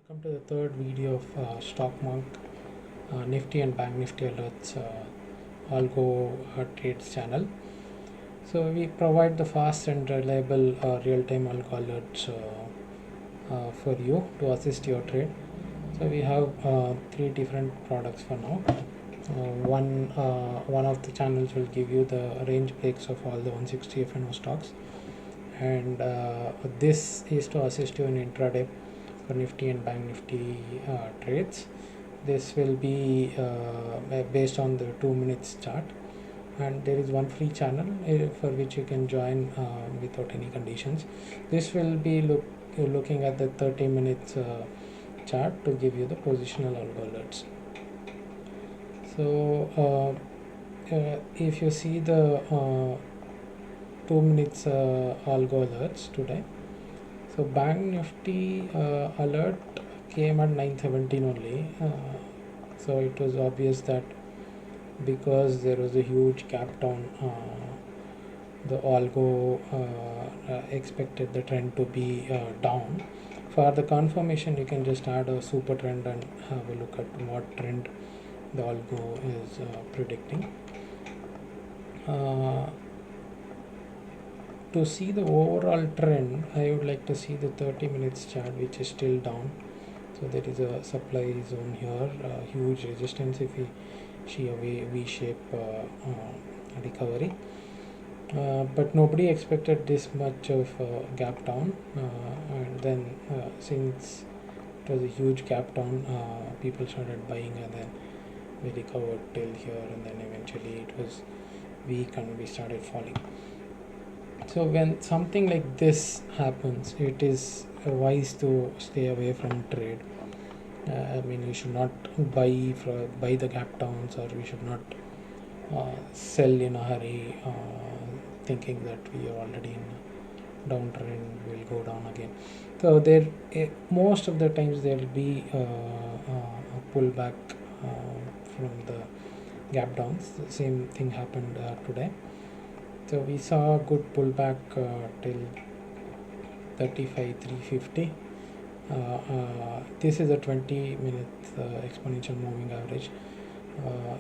Welcome to the third video of StockMonk Nifty and Bank Nifty alerts algo trades channel. So we provide the fast and reliable real-time algo alerts for you to assist your trade. So we have three different products for now. One of the channels will give you the range breaks of all the 160 FNO stocks, and this is to assist you in intraday for Nifty and Bank Nifty trades. This will be based on the 2 minutes chart, and there is one free channel for which you can join without any conditions. This will be looking at the 30 minutes chart to give you the positional algo alerts. So if you see the 2 minutes algo alerts today, so Bank Nifty alert came at 9:17 only. So it was obvious that because there was a huge gap down, the algo expected the trend to be down. For the confirmation, you can just add a super trend and have a look at what trend the algo is predicting. To see the overall trend, I would like to see the 30 minutes chart, which is still down. So there is a supply zone here, huge resistance if we see a V-shape recovery. But nobody expected this much of gap down, and then since it was a huge gap down, people started buying, and then we recovered till here, and then eventually it was weak and we started falling. So when something like this happens, it is wise to stay away from trade. I mean, you should not buy the gap downs, or we should not sell in a hurry, thinking that we are already in a downtrend, will go down again. So there, most of the times there will be a pullback from the gap downs. The same thing happened today. So we saw a good pullback till 35,350. This is a 20-minute exponential moving average.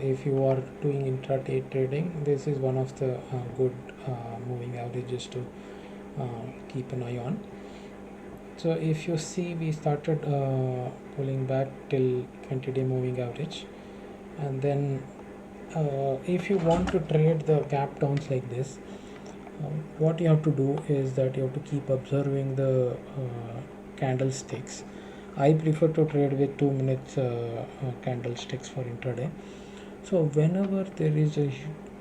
If you are doing intraday trading, this is one of the good moving averages to keep an eye on. So if you see, we started pulling back till 20-day moving average, and then if you want to trade the gap downs like this, what you have to do is that you have to keep observing the candlesticks. I prefer to trade with 2 minutes candlesticks for intraday. So whenever there is a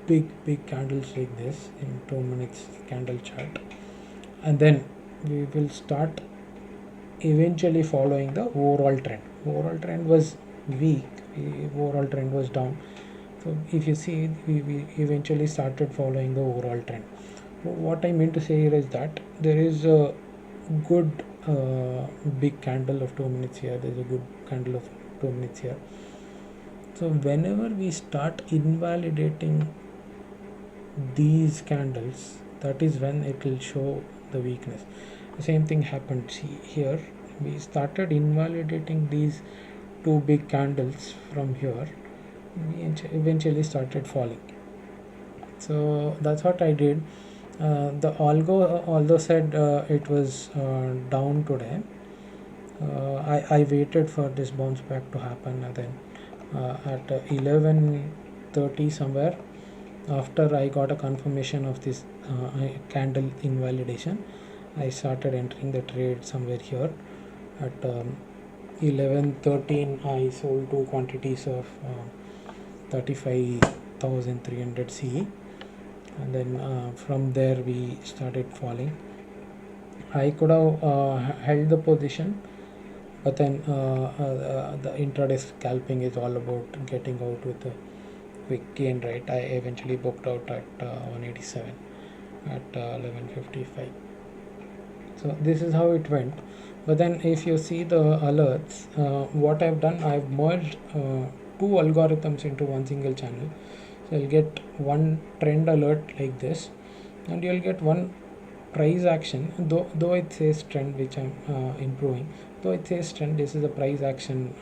big candles like this in 2 minutes candle chart, and then we will start eventually following the overall trend. Overall trend was weak, overall trend was down. So if you see, we eventually started following the overall trend. What I mean to say here is that there is a good big candle of 2 minutes here. There is a good candle of 2 minutes here. So whenever we start invalidating these candles, that is when it will show the weakness. The same thing happened. See here, we started invalidating these two big candles from here. We eventually started falling. So that's what I did. The algo although said it was down today, I waited for this bounce back to happen, and then at 11:30 somewhere, after I got a confirmation of this candle invalidation, I started entering the trade somewhere here. At 11:13 I sold two quantities of 35,300 CE, and then from there we started falling. I could have held the position, but then the intraday scalping is all about getting out with a quick gain, right? I eventually booked out at 187 at 11:55. So this is how it went. But then if you see the alerts, what I've done, I've merged two algorithms into one single channel. So you'll get one trend alert like this, and you'll get one price action, though it says trend, which I'm improving, though it says trend. This is a price action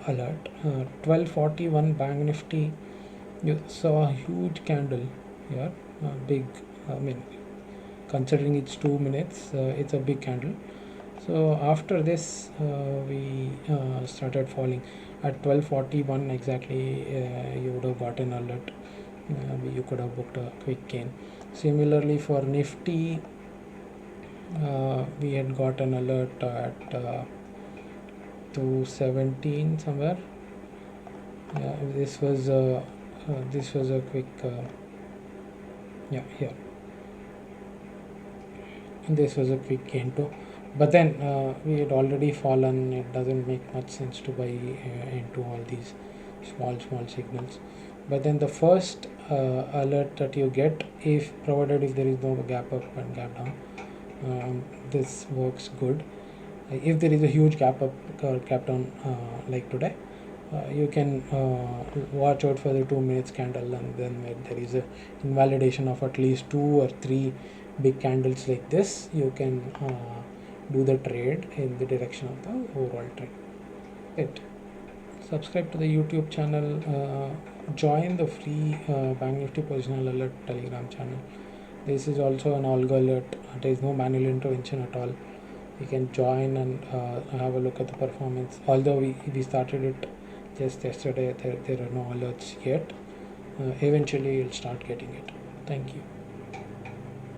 alert. 1241 Bank Nifty, you saw a huge candle here, big, I mean, considering it's 2 minutes, it's a big candle. So after this we started falling at 1241 exactly. You would have got an alert. You could have booked a quick gain. Similarly for Nifty, we had got an alert at 217 somewhere. This was a quick here. This was a quick gain too, but then we had already fallen. It doesn't make much sense to buy into all these small signals. But then the first alert that you get, if provided if there is no gap up and gap down, this works good. If there is a huge gap up or gap down like today, you can watch out for the 2 minutes candle, and then when there is a invalidation of at least 2 or 3 big candles like this, you can do the trade in the direction of the overall trend. Subscribe to the YouTube channel, join the free Bank Nifty Positional Alert Telegram channel. This is also an algo alert. There is no manual intervention at all. You can join and have a look at the performance. Although we started it just yesterday, there are no alerts yet. Eventually you'll start getting it. Thank you.